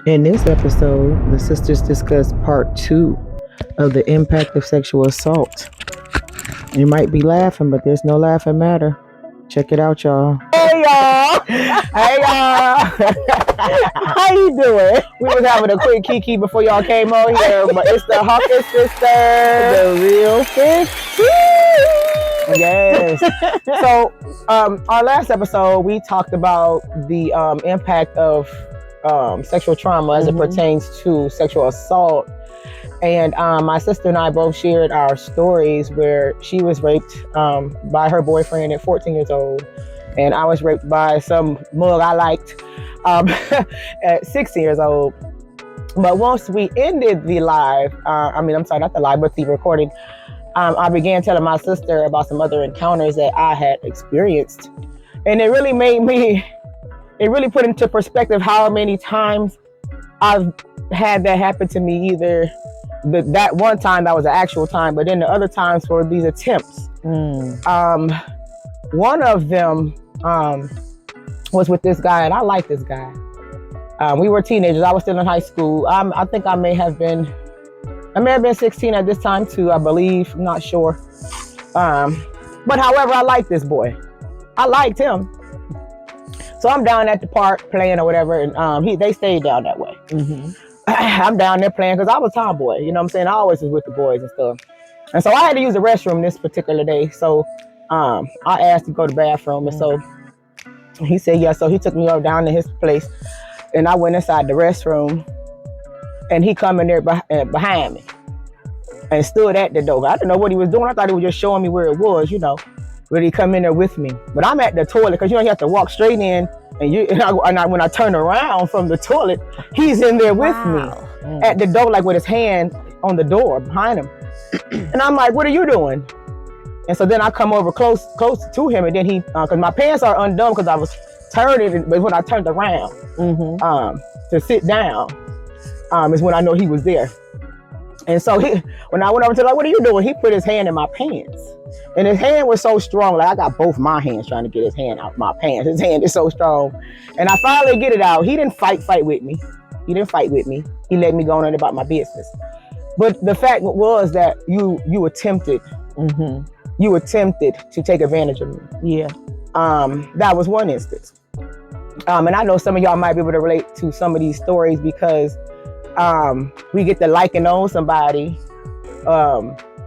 In this episode, the sisters discuss part 2 of the impact of sexual assault. You might be laughing, but there's no laughing matter. Check it out, y'all. Hey, y'all. Hey, y'all. How you doing? We was having a quick kiki before y'all came on here, but it's the Hawkins sisters. The Real15. Yes. So, our last episode, we talked about the impact of sexual trauma as it pertains to sexual assault. And my sister and I both shared our stories where she was raped by her boyfriend at 14 years old. And I was raped by some mug I liked at 16 years old. But once we ended the live, not the live, but the recording, I began telling my sister about some other encounters that I had experienced. And it really put into perspective how many times I've had that happen to me. Either that one time that was an actual time, but then the other times for these attempts. One of them was with this guy, and I liked this guy. We were teenagers. I was still in high school. I think I may have been 16 at this time too, I believe. I'm not sure. But however, I liked this boy. I liked him. So I'm down at the park playing or whatever, and they stayed down that way. I'm down there playing because I was a tomboy. You know what I'm saying? I always was with the boys and stuff. And so I had to use the restroom this particular day. So I asked to go to the bathroom, and so he said yes. So he took me down to his place, and I went inside the restroom, and he come in there behind me and stood at the door. I didn't know what he was doing. I thought he was just showing me where it was, But he come in there with me. But I'm at the toilet because you have to walk straight in, and when I turn around from the toilet, he's in there with me at the door, like with his hand on the door behind him. And I'm like, "What are you doing?" And so then I come over close to him, and then he, because my pants are undone because I was turning, but when I turned around to sit down, is when I know he was there. And so when I went over to "What are you doing?" He put his hand in my pants. And his hand was so strong, like I got both my hands trying to get his hand out my pants. His hand is so strong. And I finally get it out. He didn't fight with me. He let me go on about my business. But the fact was that you attempted. You attempted to take advantage of me. Yeah. That was one instance. And I know some of y'all might be able to relate to some of these stories because we get to liking on somebody,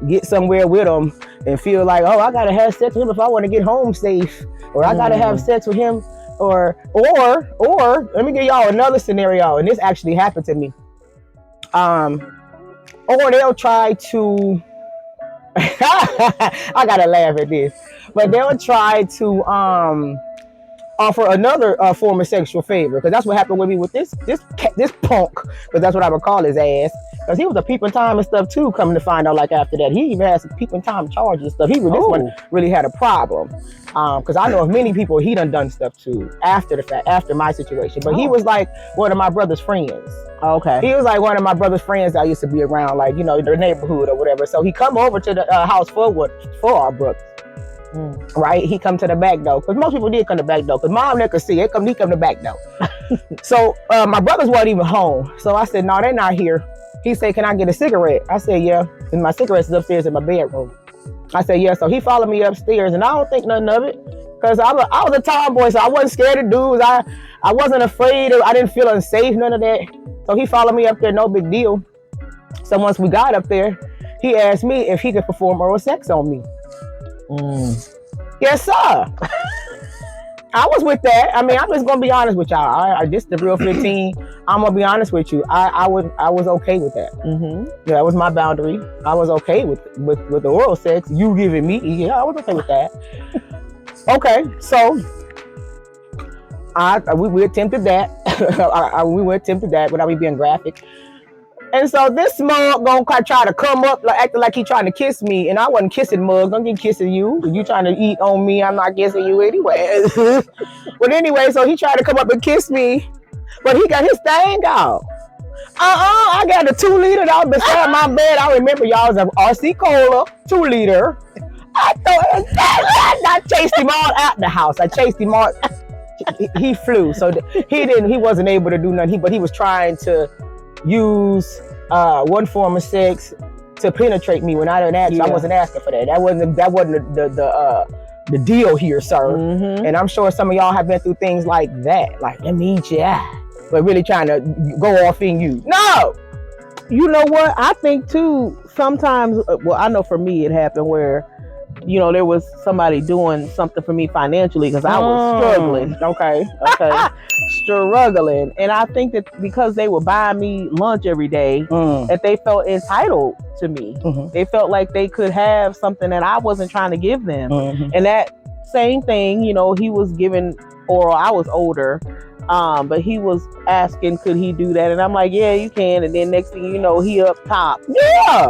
get somewhere with them and feel like, oh, I gotta have sex with him if I want to get home safe, or I gotta have sex with him, or let me give y'all another scenario, and this actually happened to me. Or they'll try to I gotta laugh at this, but they'll try to offer another form of sexual favor, because that's what happened with me with this punk, because that's what I would call his ass, because he was a peeping Tom and stuff too, coming to find out like after that. He even had some peeping Tom charges and stuff. This one really had a problem, because I know of many people he done stuff to after the fact, after my situation, but he was like one of my brother's friends. Okay. He was like one of my brother's friends that I used to be around, like, the neighborhood or whatever. So he come over to the house for our brothers. Right, he come to the back door, because most people did come to the back door, because mom never could see it. He come to the back door. So my brothers weren't even home. So I said, no, they're not here. He said, can I get a cigarette? I said, yeah. And my cigarette's upstairs in my bedroom. I said, yeah. So he followed me upstairs, and I don't think nothing of it, because I was a tomboy, so I wasn't scared of dudes. I wasn't afraid. I didn't feel unsafe, none of that. So he followed me up there, no big deal. So once we got up there, he asked me if he could perform oral sex on me. Yes, sir. I was with that. I mean, I'm just gonna be honest with y'all. This the Real 15. I'm gonna be honest with you. I was okay with that. Yeah, that was my boundary. I was okay with the oral sex. You giving me? Yeah, I was okay with that. Okay, so we attempted that. We attempted that without me being graphic. And so this mug gonna try to come up, like acting like he trying to kiss me, and I wasn't kissing mug. I'm getting kissing you. You trying to eat on me? I'm not kissing you anyway. But anyway, so he tried to come up and kiss me, but he got his thing out. I got a 2-liter that was beside my bed. I remember y'all was a RC Cola 2-liter. I chased him all out the house. I chased him all. he flew. So he wasn't able to do nothing. But he was trying to use one form of sex to penetrate me when I didn't ask. I wasn't asking for that. That wasn't the deal here, sir. And I'm sure some of y'all have been through things like that. Like, let me eat your eye. But really trying to go off in you. No! You know what? I think too, sometimes, well, I know for me it happened where, you know, there was somebody doing something for me financially because I was struggling. Okay. Struggling. And I think that because they were buying me lunch every day, that they felt entitled to me. They felt like they could have something that I wasn't trying to give them. And that same thing, you know, he was giving oral. I was older. But he was asking, could he do that? And I'm like, yeah, you can. And then next thing you know, he up top,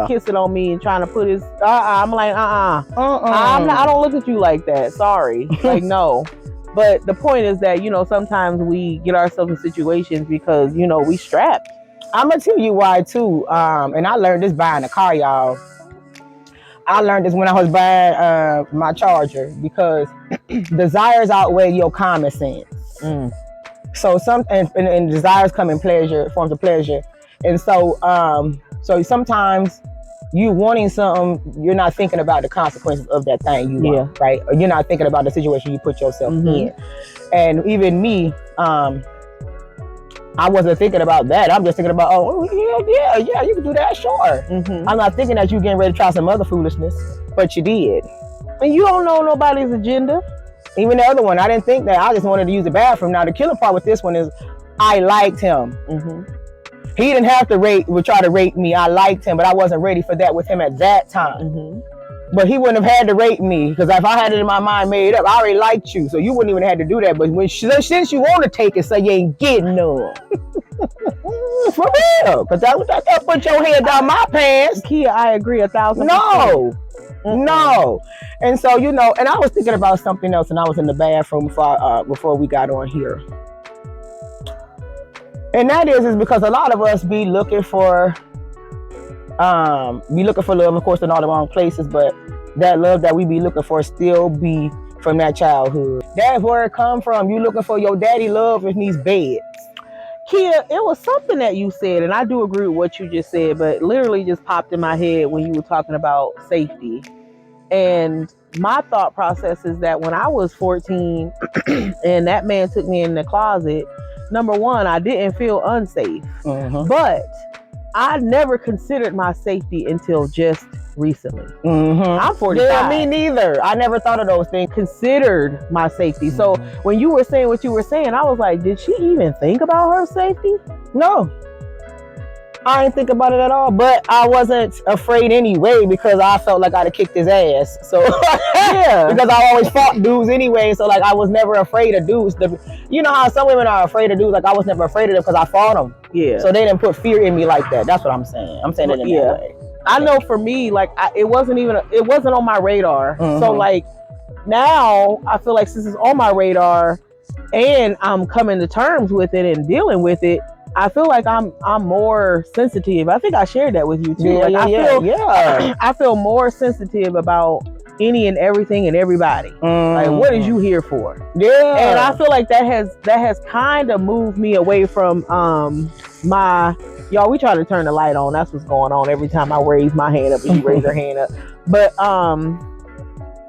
kissing on me and trying to put his. I'm like, I don't look at you like that. Sorry, like no. But the point is that, you know, sometimes we get ourselves in situations because, you know, we strapped. I'm gonna tell you why too. And I learned this buying a car, y'all. I learned this when I was buying my Charger because desires outweigh your common sense. So and desires come in forms of pleasure. And so so sometimes you wanting something, you're not thinking about the consequences of that thing you want, right? Or you're not thinking about the situation you put yourself in. And even me, I wasn't thinking about that. I'm just thinking about, yeah, you can do that, sure. I'm not thinking that you getting ready to try some other foolishness, but you did. And you don't know nobody's agenda. Even the other one, I didn't think that. I just wanted to use the bathroom. Now, the killing part with this one is I liked him. He didn't have to try to rate me. I liked him, but I wasn't ready for that with him at that time. But he wouldn't have had to rate me because if I had it in my mind made up, I already liked you. So you wouldn't even have to do that. But since you want to take it, so you ain't getting none. For real. Because that put your head down my pants. Kia, I agree 1,000%. No. And so, you know, and I was thinking about something else and I was in the bathroom before we got on here. And that is because a lot of us be looking for love, of course, in all the wrong places, but that love that we be looking for still be from that childhood. That's where it come from. You looking for your daddy love in these beds. Kia, it was something that you said, and I do agree with what you just said, but literally just popped in my head when you were talking about safety. And my thought process is that when I was 14 and that man took me in the closet, number one, I didn't feel unsafe, but I never considered my safety until just recently. I'm 45. Yeah, me neither. I never thought of those things. Considered my safety. So when you were saying what you were saying, I was like, did she even think about her safety? No. I didn't think about it at all, but I wasn't afraid anyway because I felt like I'd have kicked his ass. So yeah, because I always fought dudes anyway. So like I was never afraid of dudes. You know how some women are afraid of dudes? Like I was never afraid of them because I fought them. Yeah. So they didn't put fear in me like that. That's what I'm saying. I'm saying it in that way. I know for me, like it wasn't on my radar. So like now I feel like since it's on my radar and I'm coming to terms with it and dealing with it, I feel like I'm more sensitive. I think I shared that with you too. I feel more sensitive about any and everything and everybody. Like, what is you here for? Yeah. And I feel like that has kind of moved me away from y'all, we try to turn the light on. That's what's going on every time I raise my hand up and you raise your hand up. But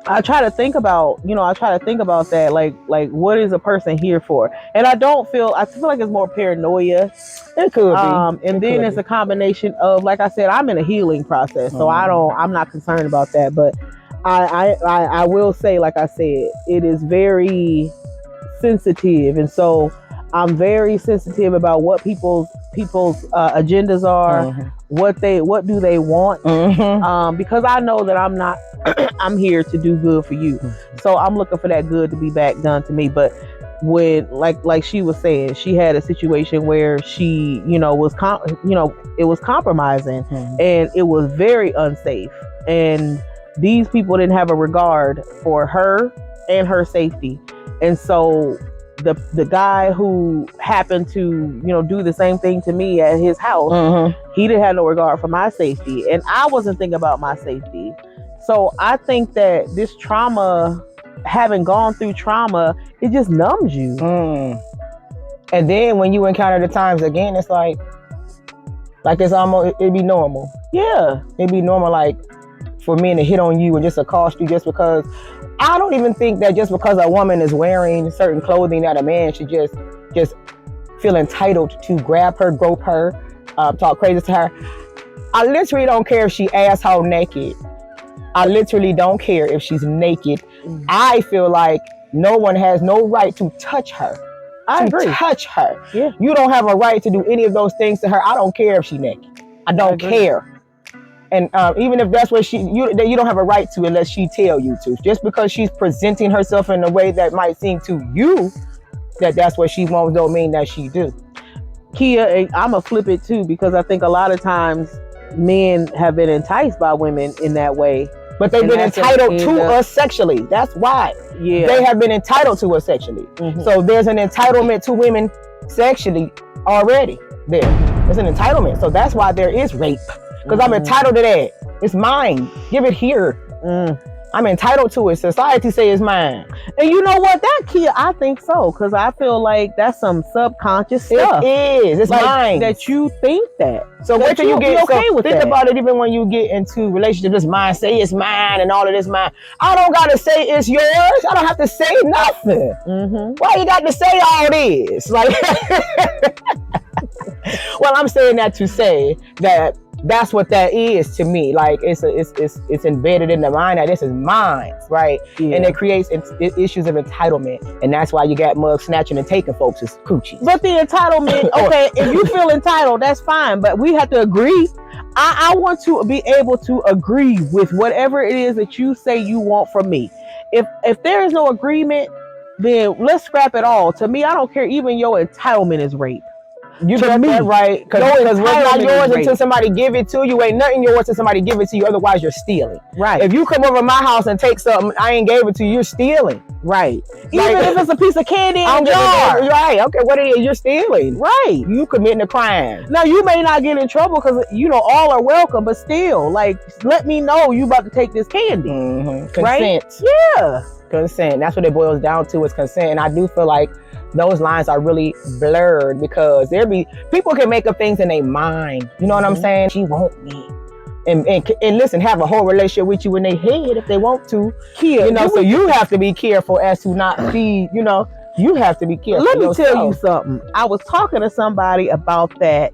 I try to think about that, like what is a person here for? And I feel like it's more paranoia. It could be. And then it's a combination of, like I said, I'm in a healing process, so I'm not concerned about that. But I will say, like I said, it is very sensitive, and so I'm very sensitive about what people's agendas are, what do they want, because I know that I'm here to do good for you. So I'm looking for that good to be back done to me. But when like she was saying, she had a situation where she, it was compromising and it was very unsafe. And these people didn't have a regard for her and her safety. And so the guy who happened to, do the same thing to me at his house, he didn't have no regard for my safety. And I wasn't thinking about my safety. So I think that this trauma having gone through trauma, it just numbs you. And then when you encounter the times again, it's like it's almost, it'd be normal. Yeah. It'd be normal, like, for men to hit on you and just accost you just because. I don't even think that just because a woman is wearing certain clothing that a man should just feel entitled to grab her, grope her, talk crazy to her. I literally don't care if she asshole naked. I literally don't care if she's naked. I feel like no one has no right to touch her. I agree. Touch her. Yeah. You don't have a right to do any of those things to her. I don't care if she's naked. I don't care. And even if that's what you don't have a right to unless she tell you to. Just because she's presenting herself in a way that might seem to you that's what she wants, don't mean that she do. Kia, I'm going to flip it too, because I think a lot of times men have been enticed by women in that way. But they've been entitled to us sexually. That's why. Yeah. They have been entitled to us sexually. So there's an entitlement to women sexually already there. There's an entitlement. So that's why there is rape. Because I'm entitled to that. It's mine. Give it here. I'm entitled to it. Society say it's mine. And you know what? That, Kia, I think so. Because I feel like that's some subconscious stuff. It is. It's like mine. That you think that. So wait till you get okay with think that. about it, even when you get into relationships, it's mine. Say it's mine and all of this mine. I don't got to say it's yours. I don't have to say nothing. Why you got to say all this? Like, well, I'm saying that to say that that's what that is to me. Like it's embedded in the mind that this is mine, right? Yeah. And it creates issues of entitlement, and that's why you got mugs snatching and taking folks' coochies. But the entitlement, okay, if you feel entitled, that's fine. But we have to agree. I want to be able to agree with whatever it is that you say you want from me. If there is no agreement, then let's scrap it all. To me, I don't care. Even your entitlement is rape. You got that right, because what's not yours until somebody give it to you. Ain't nothing yours until somebody give it to you. Otherwise, you're stealing. Right. If you come over my house and take something I ain't gave it to you, you're stealing. Right. Even if it's a piece of candy in a jar. Right. Okay. What it is, you're stealing. Right. You committing a crime. Now you may not get in trouble because all are welcome, but still, like, let me know you about to take this candy. Consent. Right? Yeah. Consent. That's what it boils down to, is consent. And I do feel like those lines are really blurred, because people can make up things in their mind. You know what I'm saying? She want me. And listen, have a whole relationship with you in their head if they want to. So you have to be careful as to not feed, you have to be careful. Let me tell you something. I was talking to somebody about that,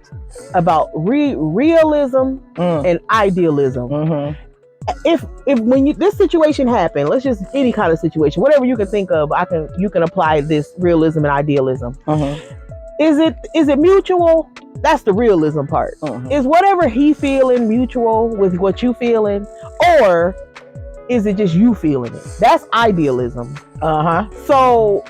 about realism and idealism. If when this situation happened, let's just any kind of situation, whatever you can think of, you can apply this realism and idealism. Is it mutual? That's the realism part. Is whatever he feeling mutual with what you feeling, or is it just you feeling it? That's idealism. So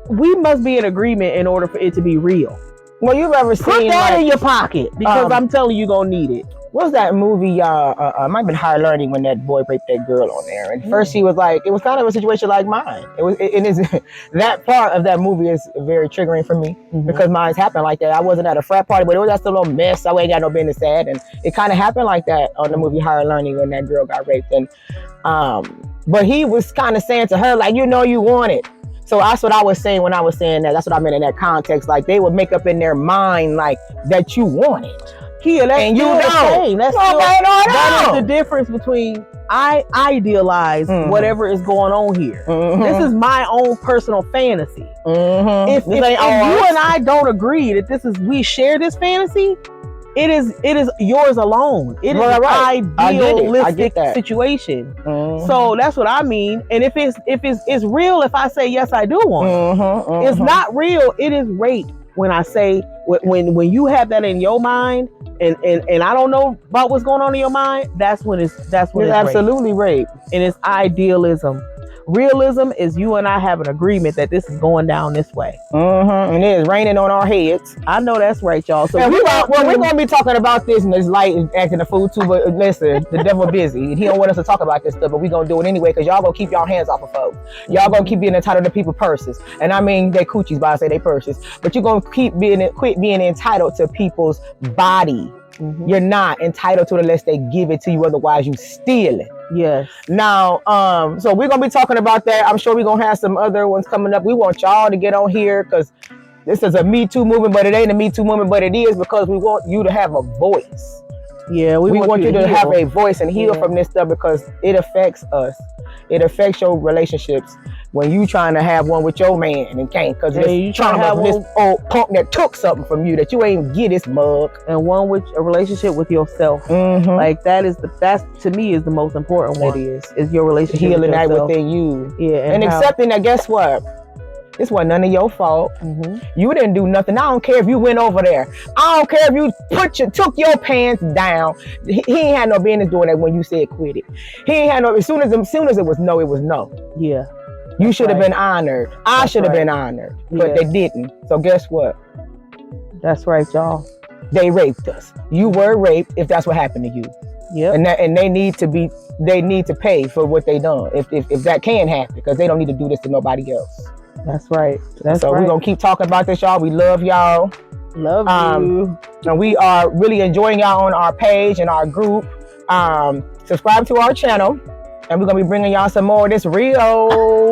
we must be in agreement in order for it to be real. Well, you've ever seen put that in your pocket, because I'm telling you, you're gonna need it. What's that movie? Might have been Higher Learning, when that boy raped that girl on there. And first he was like, it was kind of a situation like mine. That part of that movie is very triggering for me, because mine's happened like that. I wasn't at a frat party, but it was just a little mess. I ain't got no business at, and it kind of happened like that on the movie Higher Learning, when that girl got raped. And but he was kind of saying to her, like, you want it. So that's what I was saying when I was saying that. That's what I meant in that context. Like, they would make up in their mind like that you want it. That's and you don't. That is the difference between I idealize whatever is going on here. This is my own personal fantasy. If you and I don't agree that we share this fantasy, it is yours alone. It is an idealistic situation. So that's what I mean. And if it's real, if I say yes, I do want it. It's not real. It is rape. When I say when you have that in your mind, and I don't know about what's going on in your mind, that's when it's absolutely rape. And it's idealism. Realism is you and I have an agreement that this is going down this way. And it is raining on our heads. I know that's right, y'all. So we're going to be talking about this, and this light is acting a fool too, but listen, the devil busy. He don't want us to talk about this stuff, but we're going to do it anyway, because y'all going to keep y'all hands off of folks. Y'all going to keep being entitled to people's purses. And I mean, they coochies, but I say they purses. But you're going to quit being entitled to people's body. You're not entitled to it unless they give it to you. Otherwise, you steal it. Yes. Now, so we're gonna be talking about that. I'm sure we're gonna have some other ones coming up. We want y'all to get on here because this is a Me Too movement, but it ain't a Me Too movement, but it is because we want you to have a voice. Yeah, We want you to heal. have a voice and heal from this stuff because it affects us. It affects your relationships when you trying to have one with your man and can't because you trying to have this old punk that took something from you that you ain't get this mug. And one with a relationship with yourself. Mm-hmm. Like that's to me is the most important one. It is your relationship healing with that yourself. within you. Yeah, and accepting that. Guess what? This wasn't none of your fault. Mm-hmm. You didn't do nothing. I don't care if you went over there. I don't care if you took your pants down. He ain't had no business doing that when you said quit it. He ain't had no. As soon as it was no, it was no. Yeah. You should have been honored. I should have been honored, but they didn't. So guess what? That's right, y'all. They raped us. You were raped if that's what happened to you. Yep. And they need to pay for what they done. If that can happen, because they don't need to do this to nobody else. That's right. So we're gonna keep talking about this, y'all. We love y'all. Love you. And we are really enjoying y'all on our page and our group. Subscribe to our channel, and we're gonna be bringing y'all some more of this real. All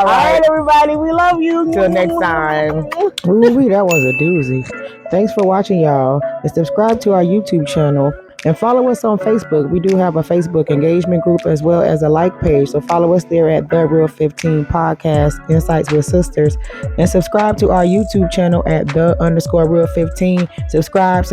right, everybody. We love you. Till next time. Ooh, that was a doozy. Thanks for watching, y'all. And subscribe to our YouTube channel. And follow us on Facebook. We do have a Facebook engagement group as well as a like page. So follow us there at the Real15 Podcast, Insights with Sisters. And subscribe to our YouTube channel at the_Real15. Subscribe.